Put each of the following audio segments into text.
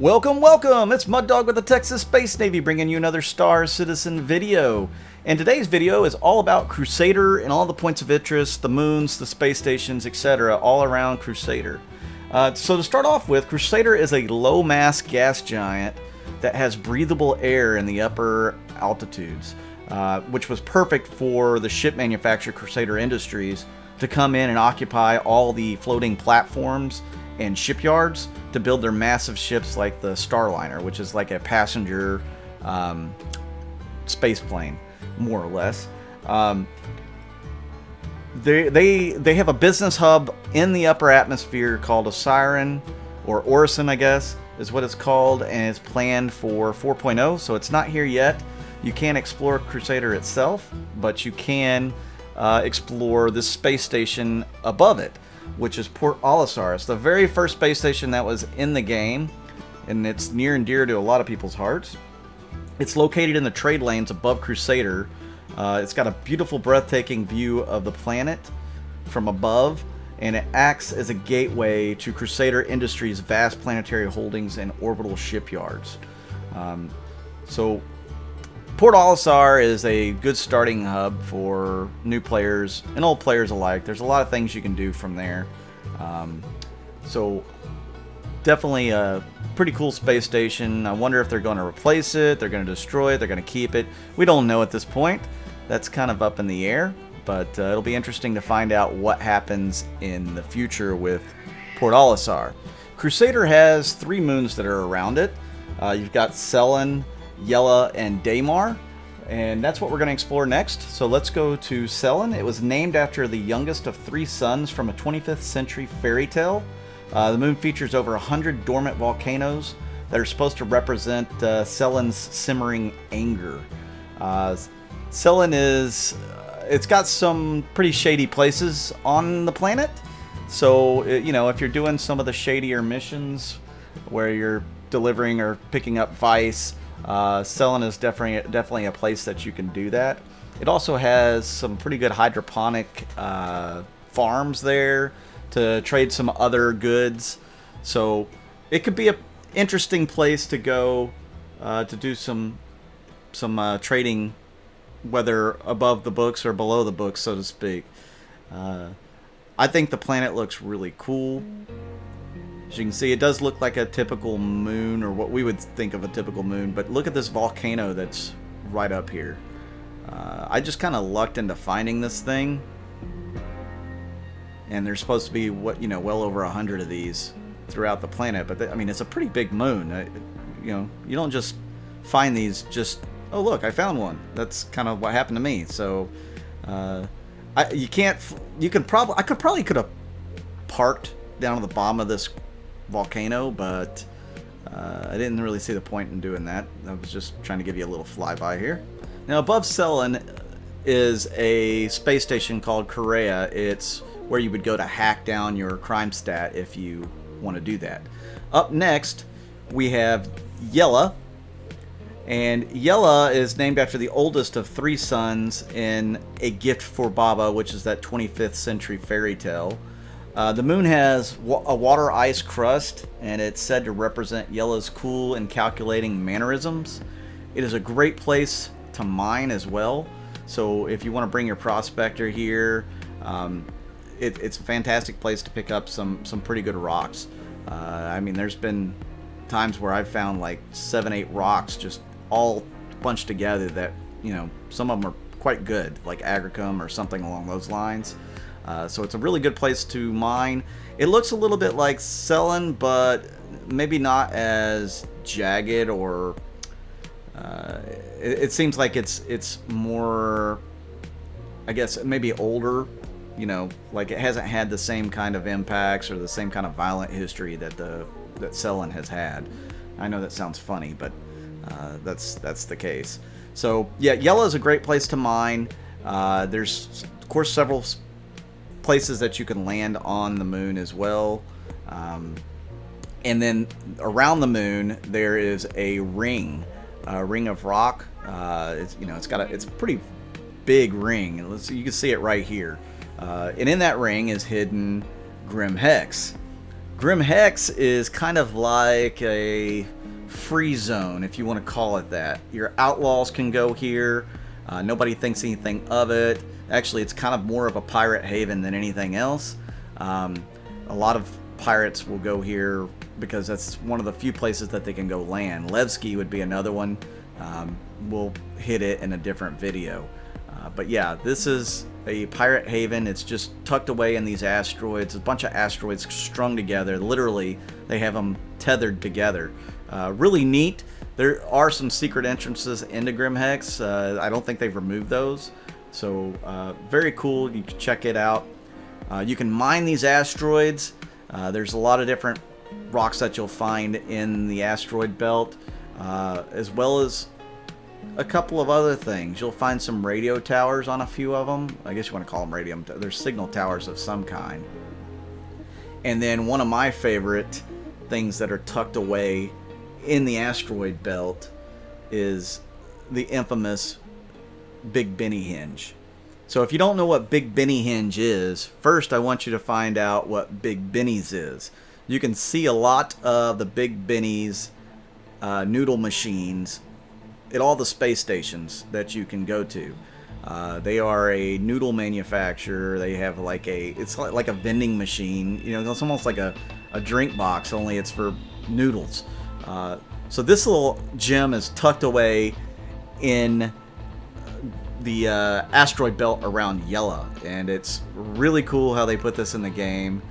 Welcome, welcome! It's Mud Dog with the Texas Space Navy bringing you another Star Citizen video. And today's video is all about Crusader and all the points of interest, the moons, the space stations, etc. all around Crusader. So to start off with, Crusader is a low-mass gas giant that has breathable air in the upper altitudes, which was perfect for the ship manufacturer Crusader Industries to come in and occupy all the floating platforms and shipyards to build their massive ships like the Starliner, which is like a passenger space plane, more or less. They have a business hub in the upper atmosphere called Osiren, or Orison, I guess, is what it's called, and it's planned for 4.0, so it's not here yet. You can't explore Crusader itself, but you can explore this space station above it, which is Port Olisar. It's the very first space station that was in the game, and it's near and dear to a lot of people's hearts. It's located in the trade lanes above Crusader. It's got a beautiful, breathtaking view of the planet from above, and it acts as a gateway to Crusader Industries' vast planetary holdings and orbital shipyards. So Port Olisar is a good starting hub for new players and old players alike. There's a lot of things you can do from there. So definitely a pretty cool space station. I wonder if they're going to replace it, they're going to destroy it, they're going to keep it. We don't know at this point. That's kind of up in the air, but it'll be interesting to find out what happens in the future with Port Olisar. Crusader has 3 moons that are around it. You've got Selin, Yella, and Damar, and that's what we're going to explore next. So let's go to Selin. It was named after the youngest of 3 sons from a 25th century fairy tale. The moon features over 100 dormant volcanoes that are supposed to represent Selin's simmering anger. Selin is, it's got some pretty shady places on the planet. So, you know, if you're doing some of the shadier missions where you're delivering or picking up vice, Selin is definitely a place that you can do that. It also has some pretty good hydroponic farms there to trade some other goods. So it could be an interesting place to go to do some trading, whether above the books or below the books, so to speak. I think the planet looks really cool. As you can see, it does look like a typical moon, or what we would think of a typical moon, but look at this volcano that's right up here. I just kind of lucked into finding this thing, and there's supposed to be, well over 100 of these throughout the planet, but I mean, it's a pretty big moon. You don't just find these just, oh look, I found one. That's kind of what happened to me. So I could have parked down at the bottom of this volcano, but I didn't really see the point in doing that. I was just trying to give you a little flyby here. Now above Selin is a space station called Crusader. It's where you would go to hack down your crime stat if you want to do that. Up next we have Yella, and Yella is named after the oldest of 3 sons in A Gift for Baba, which is that 25th century fairy tale. The moon has a water ice crust, and it's said to represent Yella's cool and calculating mannerisms. It is a great place to mine as well. So if you want to bring your prospector here, it's a fantastic place to pick up some pretty good rocks. I mean, there's been times where I've found like 7-8 rocks just all bunched together that, some of them are quite good, like agricum or something along those lines. So it's a really good place to mine. It looks a little bit like Selin, but maybe not as jagged, or it seems like it's more, I guess, maybe older. Like it hasn't had the same kind of impacts or the same kind of violent history that Selin has had. I know that sounds funny, but that's the case. So yeah, Yella is a great place to mine. There's of course several places that you can land on the moon as well, and then around the moon there is a ring of rock. It's a pretty big ring. You can see it right here, and in that ring is hidden Grim Hex. Grim Hex is kind of like a free zone, if you want to call it that. Your outlaws can go here. Nobody thinks anything of it. Actually, it's kind of more of a pirate haven than anything else. A lot of pirates will go here because that's one of the few places that they can go land. Levski would be another one. We'll hit it in a different video. But yeah, this is a pirate haven. It's just tucked away in these asteroids. A bunch of asteroids strung together. Literally, they have them tethered together. Really neat. There are some secret entrances into Grim Hex. I don't think they've removed those. So very cool. You can check it out. You can mine these asteroids. There's a lot of different rocks that you'll find in the asteroid belt, as well as a couple of other things. You'll find some radio towers on a few of them. I guess you want to call them radio. They're signal towers of some kind. And then one of my favorite things that are tucked away in the asteroid belt is the infamous Big Benny Hinge. So if you don't know what Big Benny Hinge is, first I want you to find out what Big Benny's is. You can see a lot of the Big Benny's noodle machines at all the space stations that you can go to. They are a noodle manufacturer. They have it's like a vending machine. You know, it's almost like a drink box, only it's for noodles. So this little gem is tucked away in the asteroid belt around Yella, and it's really cool how they put this in the game.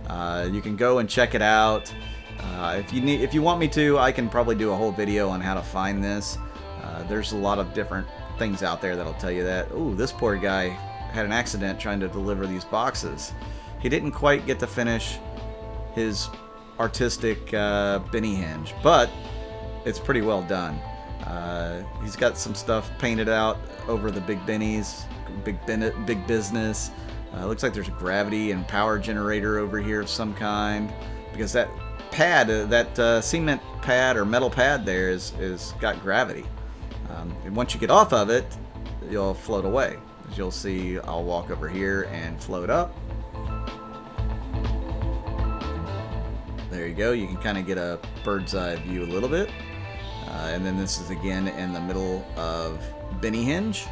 You can go and check it out. If you want me to, I can probably do a whole video on how to find this. There's a lot of different things out there that'll tell you that. Ooh, this poor guy had an accident trying to deliver these boxes. He didn't quite get to finish his artistic Benny Hinge, but it's pretty well done. He's got some stuff painted out over the Big Bennies, Big Business. Looks like there's a gravity and power generator over here of some kind, because that pad, that cement pad or metal pad there is got gravity. And once you get off of it, you'll float away. As you'll see, I'll walk over here and float up. There you go. You can kind of get a bird's eye view a little bit. And then this is again in the middle of Benny Hinge.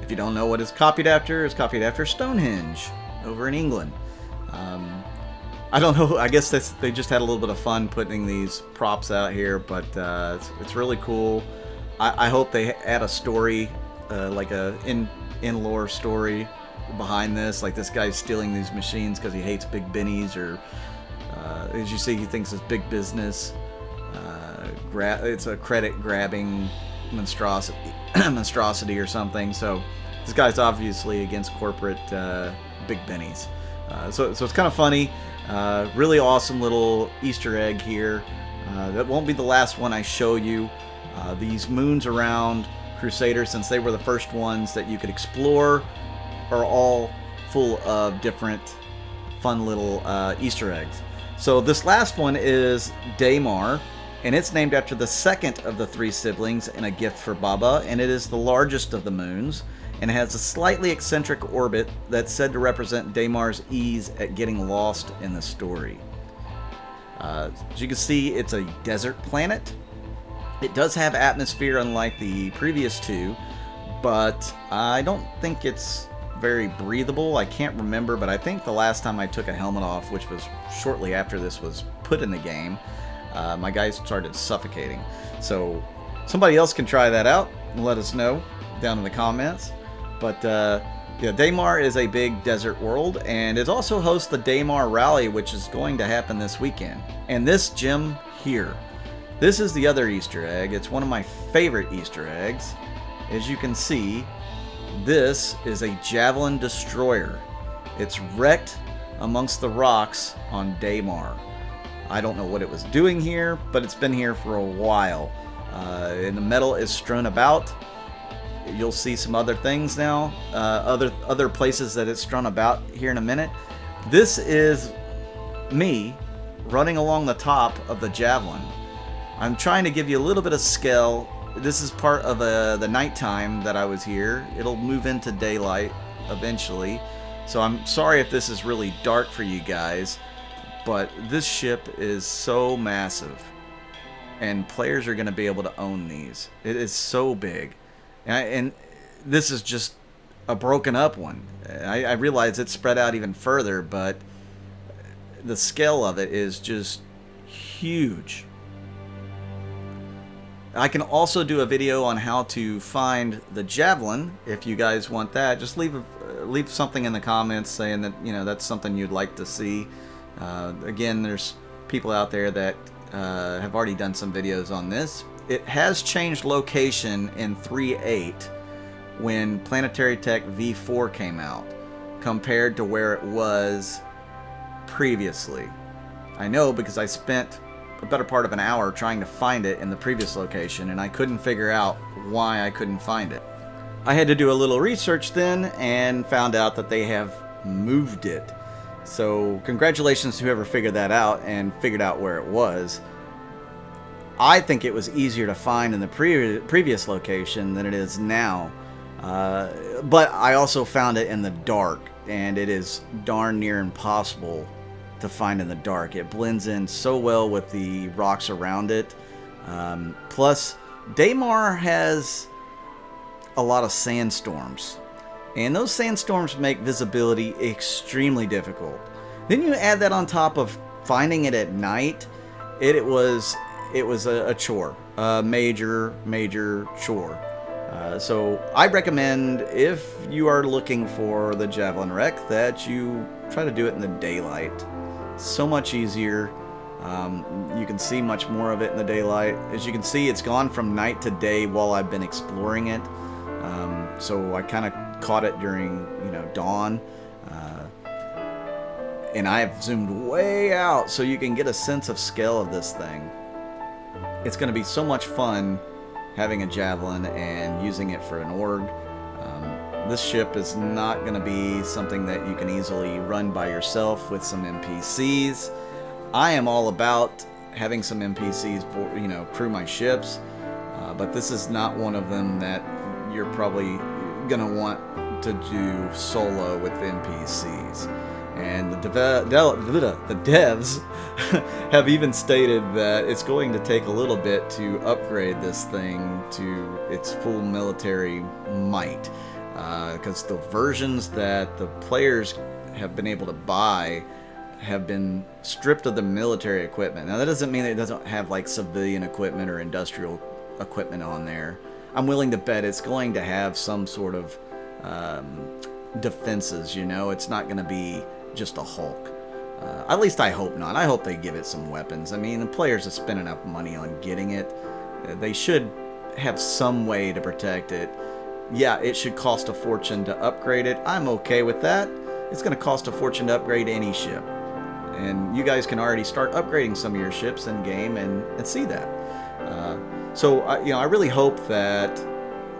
If you don't know what it's copied after Stonehenge over in England. I don't know. I guess they just had a little bit of fun putting these props out here, but it's really cool. I hope they add a story, like a in-lore story behind this. Like this guy's stealing these machines because he hates Big Bennies, or as you see, he thinks it's big business. It's a credit-grabbing monstrosity or something. So this guy's obviously against corporate Big Bennies. So it's kind of funny. Really awesome little Easter egg here. That won't be the last one I show you. These moons around Crusader, since they were the first ones that you could explore, are all full of different fun little Easter eggs. So this last one is Damar, and it's named after the second of the three siblings in A Gift for Baba, and it is the largest of the moons, and it has a slightly eccentric orbit that's said to represent Damar's ease at getting lost in the story. As you can see, it's a desert planet. It does have atmosphere unlike the previous two, but I don't think it's very breathable. I can't remember, but I think the last time I took a helmet off, which was shortly after this was put in the game, my guy started suffocating. So somebody else can try that out and let us know down in the comments. But yeah, Damar is a big desert world, and it also hosts the Damar Rally, which is going to happen this weekend. And this gem here, this is the other Easter egg. It's one of my favorite Easter eggs. As you can see, this is a javelin destroyer. It's wrecked amongst the rocks on Damar. I don't know what it was doing here, but it's been here for a while. And the metal is strewn about. You'll see some other things now, other places that it's strewn about here in a minute. This is me running along the top of the javelin. I'm trying to give you a little bit of scale. This is part of the nighttime that I was here. It'll move into daylight eventually. So I'm sorry if this is really dark for you guys. but this ship is so massive, and players are going to be able to own these. It is so big, and this is just a broken up one. I realize it's spread out even further, but the scale of it is just huge. I can also do a video on how to find the javelin if you guys want that. Just leave something in the comments saying that, you know, that's something you'd like to see. Again, there's people out there that have already done some videos on this. It has changed location in 3.8 when Planetary Tech V4 came out compared to where it was previously. I know because I spent a better part of an hour trying to find it in the previous location, and I couldn't figure out why I couldn't find it. I had to do a little research then and found out that they have moved it. So congratulations to whoever figured that out and figured out where it was. I think it was easier to find in the previous location than it is now. But I also found it in the dark, and it is darn near impossible to find in the dark. It blends in so well with the rocks around it. Plus, Damar has a lot of sandstorms, and those sandstorms make visibility extremely difficult. Then you add that on top of finding it at night. It was a chore, a major chore. So I recommend, if you are looking for the Javelin wreck, that you try to do it in the daylight. So much easier. You can see much more of it in the daylight. As you can see, it's gone from night to day while I've been exploring it. So I kind of caught it during, dawn. And I have zoomed way out so you can get a sense of scale of this thing. It's going to be so much fun having a javelin and using it for an org. This ship is not going to be something that you can easily run by yourself with some NPCs. I am all about having some NPCs, crew my ships, but this is not one of them that you're probably going to want to do solo with NPCs. And the devs have even stated that it's going to take a little bit to upgrade this thing to its full military might. Because the versions that the players have been able to buy have been stripped of the military equipment. Now that doesn't mean that it doesn't have like civilian equipment or industrial equipment on there. I'm willing to bet it's going to have some sort of defenses, It's not going to be just a Hulk. At least I hope not. I hope they give it some weapons. I mean, the players have spent enough money on getting it. They should have some way to protect it. Yeah, it should cost a fortune to upgrade it. I'm okay with that. It's going to cost a fortune to upgrade any ship. And you guys can already start upgrading some of your ships in game and see that. I really hope that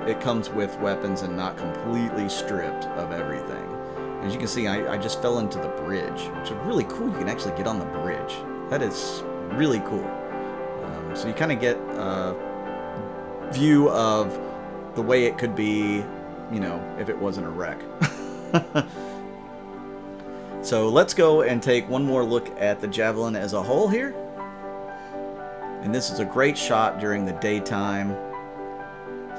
it comes with weapons and not completely stripped of everything. As you can see, I just fell into the bridge, which is really cool. You can actually get on the bridge. That is really cool. So you kind of get a view of the way it could be, if it wasn't a wreck. So let's go and take one more look at the Javelin as a whole here. And this is a great shot during the daytime,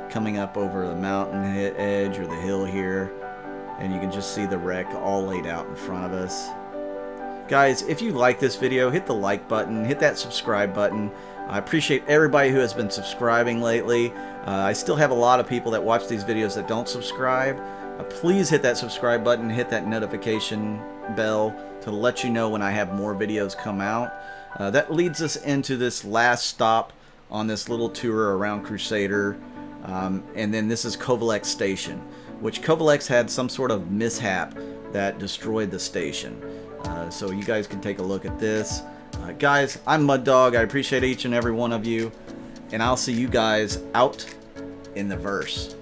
coming up over the mountain edge or the hill here. And you can just see the wreck all laid out in front of us. Guys, if you like this video, hit the like button, hit that subscribe button. I appreciate everybody who has been subscribing lately. I still have a lot of people that watch these videos that don't subscribe. Please hit that subscribe button, hit that notification bell to let you know when I have more videos come out. That leads us into this last stop on this little tour around Crusader. And then this is Covalex Station, which Covalex had some sort of mishap that destroyed the station. So you guys can take a look at this. Guys, I'm Mud Dog. I appreciate each and every one of you. And I'll see you guys out in the verse.